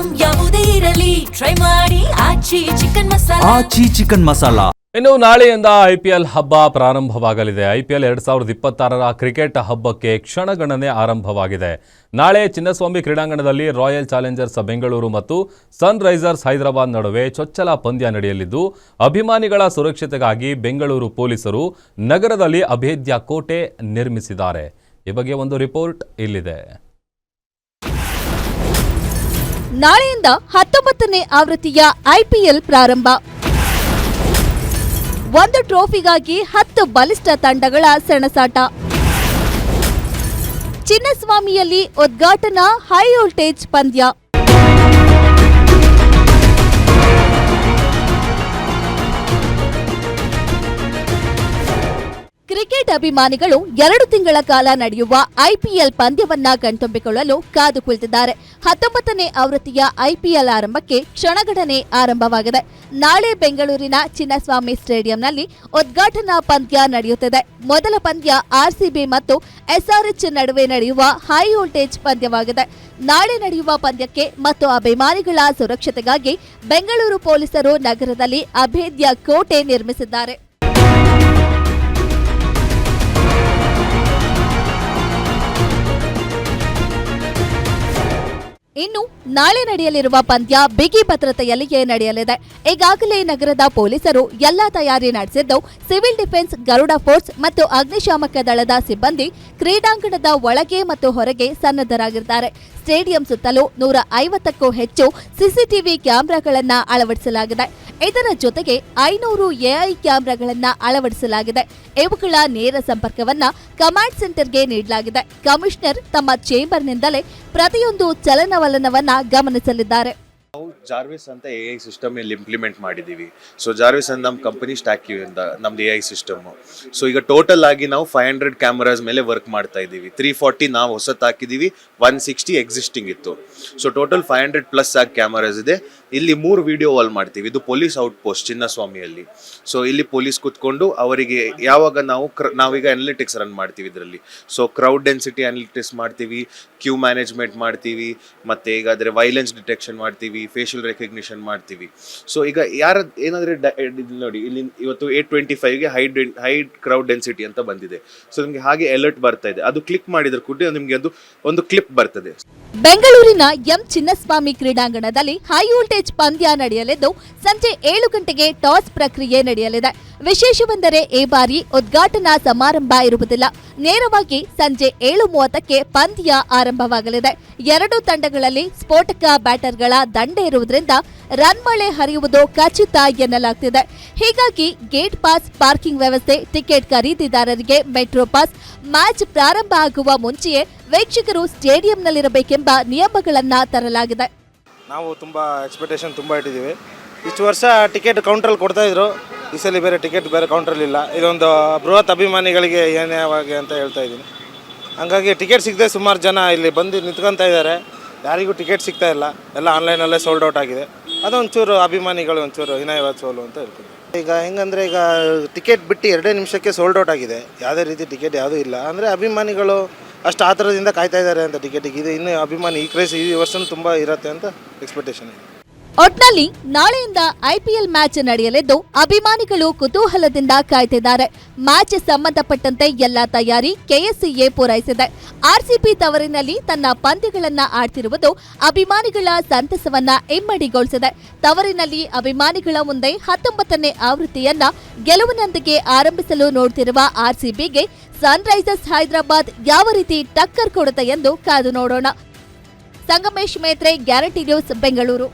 Item ಯಾವುದೇ ಇರಲಿ try ಮಾಡಿ ಆಚಿ ಚಿಕನ್ ಮಸಾಲಾ. ಇನ್ನು ನಾಳೆಯಿಂದ ಐಪಿಎಲ್ ಹಬ್ಬ ಪ್ರಾರಂಭವಾಗಲಿದೆ. ಐಪಿಎಲ್ 2026ರ ಕ್ರಿಕೆಟ್ ಹಬ್ಬಕ್ಕೆ ಕ್ಷಣಗಣನೆ ಆರಂಭವಾಗಿದೆ. ನಾಳೆ ಚಿನ್ನಸ್ವಾಮಿ ಕ್ರೀಡಾಂಗಣದಲ್ಲಿ ರಾಯಲ್ ಚಾಲೆಂಜರ್ಸ್ ಬೆಂಗಳೂರು ಮತ್ತು ಸನ್ ರೈಸರ್ಸ್ ಹೈದರಾಬಾದ್ ನಡುವೆ ಚೊಚ್ಚಲ ಪಂದ್ಯ ನಡೆಯಲಿದ್ದು, ಅಭಿಮಾನಿಗಳ ಸುರಕ್ಷತೆಗಾಗಿ ಬೆಂಗಳೂರು ಪೊಲೀಸರು ನಗರದಲ್ಲಿ ಅಭೇದ್ಯ ಕೋಟೆ ನಿರ್ಮಿಸಿದ್ದಾರೆ. ಈ ಬಗ್ಗೆ ಒಂದು ರಿಪೋರ್ಟ್ ಇಲ್ಲಿದೆ. ನಾಳೆಯಿಂದ 19ನೇ ಆವೃತ್ತಿಯ ಐಪಿಎಲ್ ಪ್ರಾರಂಭ. ಒಂದು ಟ್ರೋಫಿಗಾಗಿ 10 ಬಲಿಷ್ಠ ತಂಡಗಳ ಸೆಣಸಾಟ. ಚಿನ್ನಸ್ವಾಮಿಯಲ್ಲಿ ಉದ್ಘಾಟನಾ ಹೈ ವೋಲ್ಟೇಜ್ ಪಂದ್ಯ. ಕ್ರಿಕೆಟ್ ಅಭಿಮಾನಿಗಳು 2 ತಿಂಗಳ ಕಾಲ ನಡೆಯುವ ಐಪಿಎಲ್ ಪಂದ್ಯವನ್ನ ಕಣ್ತುಂಬಿಕೊಳ್ಳಲು ಕಾದು ಕುಳಿತಿದ್ದಾರೆ. 19ನೇ ಆವೃತ್ತಿಯ ಐಪಿಎಲ್ ಆರಂಭಕ್ಕೆ ಕ್ಷಣಗಣನೆ ಆರಂಭವಾಗಿದೆ. ನಾಳೆ ಬೆಂಗಳೂರಿನ ಚಿನ್ನಸ್ವಾಮಿ ಸ್ಟೇಡಿಯಂನಲ್ಲಿ ಉದ್ಘಾಟನಾ ಪಂದ್ಯ ನಡೆಯುತ್ತಿದೆ. ಮೊದಲ ಪಂದ್ಯ ಆರ್ಸಿಬಿ ಮತ್ತು ಎಸ್ಆರ್ಎಚ್ ನಡುವೆ ನಡೆಯುವ ಹೈ ವೋಲ್ಟೇಜ್ ಪಂದ್ಯವಾಗಿದೆ. ನಾಳೆ ನಡೆಯುವ ಪಂದ್ಯಕ್ಕೆ ಮತ್ತು ಅಭಿಮಾನಿಗಳ ಸುರಕ್ಷತೆಗಾಗಿ ಬೆಂಗಳೂರು ಪೊಲೀಸರು ನಗರದಲ್ಲಿ ಅಭೇದ್ಯ ಕೋಟೆ ನಿರ್ಮಿಸಿದ್ದಾರೆ. ಇನ್ನು ನಾಳೆ ನಡೆಯಲಿರುವ ಪಂದ್ಯ ಬಿಗಿ ಭದ್ರತೆಯಲ್ಲಿಯೇ ನಡೆಯಲಿದೆ. ಈಗಾಗಲೇ ನಗರದ ಪೊಲೀಸರು ಎಲ್ಲಾ ತಯಾರಿ ನಡೆಸಿದ್ದು, ಸಿವಿಲ್ ಡಿಫೆನ್ಸ್, ಗರುಡ ಫೋರ್ಸ್ ಮತ್ತು ಅಗ್ನಿಶಾಮಕ ದಳದ ಸಿಬ್ಬಂದಿ ಕ್ರೀಡಾಂಗಣದ ಒಳಗೆ ಮತ್ತು ಹೊರಗೆ ಸನ್ನದ್ಧರಾಗಿದ್ದಾರೆ. ಸ್ಟೇಡಿಯಂ ಸುತ್ತಲೂ 150ಕ್ಕೂ ಹೆಚ್ಚು ಸಿಸಿಟಿವಿ ಕ್ಯಾಮೆರಾಗಳನ್ನು ಅಳವಡಿಸಲಾಗಿದೆ. ಇದರ ಜೊತೆಗೆ 500 ಎಐ ಕ್ಯಾಮೆರಾಗಳನ್ನು ಅಳವಡಿಸಲಾಗಿದೆ. ಇವುಗಳ ನೇರ ಸಂಪರ್ಕವನ್ನ ಕಮಾಂಡ್ ಸೆಂಟರ್ಗೆ ನೀಡಲಾಗಿದೆ. ಕಮಿಷನರ್ ತಮ್ಮ ಚೇಂಬರ್ನಿಂದಲೇ ಪ್ರತಿಯೊಂದು ಚಲನವಲನವನ್ನ ಗಮನಿಸಲಿದ್ದಾರೆ. ನಾವು ಜಾರ್ವಿಸ್ ಅಂತ ಎಐ ಸಿಸ್ಟಮ್ ಇಲ್ಲಿ ಇಂಪ್ಲಿಮೆಂಟ್ ಮಾಡಿದ್ದೀವಿ. ಸೊ ಜಾರ್ವಿಸ್ ಅಂತ ನಮ್ಮ ಕಂಪನಿ ಸ್ಟ್ಯಾಕ್ ನಮ್ದು ಎಐ ಸಿಸ್ಟಮ್. ಸೊ ಈಗ ಟೋಟಲ್ ಆಗಿ ನಾವು 500 ಕ್ಯಾಮರಾಸ್ ಮೇಲೆ ವರ್ಕ್ ಮಾಡ್ತಾ ಇದ್ದೀವಿ. 340 ನಾವು ಹೊಸತ್ತು ಹಾಕಿದ್ದೀವಿ, 160 ಎಕ್ಸಿಸ್ಟಿಂಗ್ ಇತ್ತು. ಸೊ ಟೋಟಲ್ 500+ ಆಗಿ ಕ್ಯಾಮರಾಸ್ ಇದೆ. ಇಲ್ಲಿ 3 ವಿಡಿಯೋ ವಾಲ್ ಮಾಡ್ತೀವಿ. ಇದು ಪೊಲೀಸ್ ಔಟ್ ಪೋಸ್ಟ್ ಚಿನ್ನಸ್ವಾಮಿಯಲ್ಲಿ. ಸೊ ಇಲ್ಲಿ ಪೊಲೀಸ್ ಕೂತ್ಕೊಂಡು ಅವರಿಗೆ ಯಾವಾಗ ನಾವೀಗ ಅನಲಿಟಿಕ್ಸ್ ರನ್ ಮಾಡ್ತೀವಿ ಇದರಲ್ಲಿ. ಸೊ ಕ್ರೌಡ್ ಡೆನ್ಸಿಟಿ ಅನಲಿಟಿಕ್ಸ್ ಮಾಡ್ತೀವಿ, ಕ್ಯೂ ಮ್ಯಾನೇಜ್ಮೆಂಟ್ ಮಾಡ್ತೀವಿ, ಮತ್ತೆ ಈಗಾದರೆ ವೈಲೆನ್ಸ್ ಡಿಟೆಕ್ಷನ್ ಮಾಡ್ತೀವಿ, ಫೇಶಿಯಲ್ ರೆಕಗ್ನಿಷನ್ ಮಾಡ್ತೀವಿ. ಸೊ ಈಗ ಏನಾದ್ರೆ ನೋಡಿ ಇಲ್ಲಿ ಇವತ್ತು 825ಗೆ ಹೈ ಕ್ರೌಡ್ ಡೆನ್ಸಿಟಿ ಅಂತ ಬಂದಿದೆ. ಸೊ ನಿಮ್ಗೆ ಹಾಗೆ ಅಲರ್ಟ್ ಬರ್ತಾ ಇದೆ. ಅದು ಕ್ಲಿಕ್ ಮಾಡಿದ್ರೆ ಕೂಡ ನಿಮ್ಗೆ ಒಂದು ಕ್ಲಿಪ್ ಬರ್ತದೆ. ಬೆಂಗಳೂರಿನ ಎಂ ಚಿನ್ನಸ್ವಾಮಿ ಕ್ರೀಡಾಂಗಣದಲ್ಲಿ ಹೈ ವೋಲ್ಟೇಜ್ ಪಂದ್ಯ ನಡೆಯಲಿದ್ದು, ಸಂಜೆ 7 ಗಂಟೆಗೆ ಟಾಸ್ ಪ್ರಕ್ರಿಯೆ ನಡೆಯಲಿದೆ. ವಿಶೇಷವೆಂದರೆ ಈ ಬಾರಿ ಉದ್ಘಾಟನಾ ಸಮಾರಂಭ ಇರುವುದಿಲ್ಲ. ನೇರವಾಗಿ ಸಂಜೆ 7:30ಕ್ಕೆ ಪಂದ್ಯ ಆರಂಭವಾಗಲಿದೆ. 2 ತಂಡಗಳಲ್ಲಿ ಸ್ಫೋಟಕ ಬ್ಯಾಟರ್ಗಳ ದಂಡೆ ಇರುವುದರಿಂದ ರನ್ ಮಳೆ ಹರಿಯುವುದು ಖಚಿತ ಎನ್ನಲಾಗ್ತಿದೆ. ಹೀಗಾಗಿ ಗೇಟ್ ಪಾಸ್, ಪಾರ್ಕಿಂಗ್ ವ್ಯವಸ್ಥೆ, ಟಿಕೆಟ್ ಖರೀದಿದಾರರಿಗೆ ಮೆಟ್ರೋ ಪಾಸ್, ಮ್ಯಾಚ್ ಪ್ರಾರಂಭ ಆಗುವ ಮುಂಚೆಯೇ ವೀಕ್ಷಕರು ಸ್ಟೇಡಿಯಂನಲ್ಲಿರಬೇಕೆಂಬ ನಿಯಮಗಳನ್ನ ತರಲಾಗಿದೆ. ನಾವು ತುಂಬಾ ಎಕ್ಸ್ಪೆಕ್ಟೇಷನ್ ತುಂಬಾ ಇಟ್ಟಿದ್ದೀವಿ. ಇಷ್ಟು ವರ್ಷ ಟಿಕೆಟ್ ಕೌಂಟ್ರಲ್ಲಿ ಕೊಡ್ತಾ ಇದ್ರು, ಈ ಸಲ ಬೇರೆ ಟಿಕೆಟ್ ಬೇರೆ ಕೌಂಟ್ರಲ್ಲಿ ಇಲ್ಲ. ಇದೊಂದು ಬೃಹತ್ ಅಭಿಮಾನಿಗಳಿಗೆ ಏನೇವಾಗಿ ಅಂತ ಹೇಳ್ತಾ ಇದ್ದೀನಿ. ಹಂಗಾಗಿ ಟಿಕೆಟ್ ಸಿಗದೆ ಸುಮಾರು ಜನ ಇಲ್ಲಿ ಬಂದು ನಿಂತ್ಕೊತಾ ಇದ್ದಾರೆ. ಯಾರಿಗೂ ಟಿಕೆಟ್ ಸಿಗ್ತಾ ಇಲ್ಲ, ಎಲ್ಲ ಆನ್ಲೈನಲ್ಲೇ ಸೋಲ್ಡ್ ಔಟ್ ಆಗಿದೆ. ಅದೊಂಚೂರು ಅಭಿಮಾನಿಗಳು ಒಂಚೂರು ಹಿನಾಯವಾದ ಸೋಲು ಅಂತ ಹೇಳ್ತೀನಿ. ಈಗ ಹೆಂಗಂದರೆ ಈಗ ಟಿಕೆಟ್ ಬಿಟ್ಟು 2 ನಿಮಿಷಕ್ಕೆ ಸೋಲ್ಡ್ ಔಟ್ ಆಗಿದೆ. ಯಾವುದೇ ರೀತಿ ಟಿಕೆಟ್ ಯಾವುದೂ ಇಲ್ಲ ಅಂದರೆ ಅಭಿಮಾನಿಗಳು ಅಷ್ಟು ಆತರದಿಂದ ಕಾಯ್ತಾ ಇದ್ದಾರೆ ಅಂತ ಟಿಕೆಟಿಗೆ. ಇದು ಇನ್ನೂ ಅಭಿಮಾನಿ ಈ ಕ್ರೇಜ್ ಈ ವರ್ಷನೂ ತುಂಬ ಇರುತ್ತೆ ಅಂತ ಎಕ್ಸ್ಪೆಕ್ಟೇಷನ್ ಇದೆ. ಒಟ್ನಲ್ಲಿ ನಾಳೆಯಿಂದ ಐಪಿಎಲ್ ಮ್ಯಾಚ್ ನಡೆಯಲಿದ್ದು, ಅಭಿಮಾನಿಗಳು ಕುತೂಹಲದಿಂದ ಕಾಯ್ತಿದ್ದಾರೆ. ಮ್ಯಾಚ್ ಸಂಬಂಧಪಟ್ಟಂತೆ ಎಲ್ಲಾ ತಯಾರಿ ಕೆಎಸ್ಸಿಎ ಪೂರೈಸಿದೆ. ಆರ್ಸಿಬಿ ತವರಿನಲ್ಲಿ ತನ್ನ ಪಂದ್ಯಗಳನ್ನ ಆಡ್ತಿರುವುದು ಅಭಿಮಾನಿಗಳ ಸಂತಸವನ್ನ ಇಮ್ಮಡಿಗೊಳಿಸಿದೆ. ತವರಿನಲ್ಲಿ ಅಭಿಮಾನಿಗಳ ಮುಂದೆ 19ನೇ ಆವೃತ್ತಿಯನ್ನ ಗೆಲುವಿನೊಂದಿಗೆ ಆರಂಭಿಸಲು ನೋಡ್ತಿರುವ ಆರ್ಸಿಬಿಗೆ ಸನ್ ರೈಸರ್ಸ್ ಹೈದರಾಬಾದ್ ಯಾವ ರೀತಿ ಟಕ್ಕರ್ ಕೊಡುತ್ತೆ ಎಂದು ಕಾದು ನೋಡೋಣ. Sangamesh Metre, guarantee news, Bengaluru.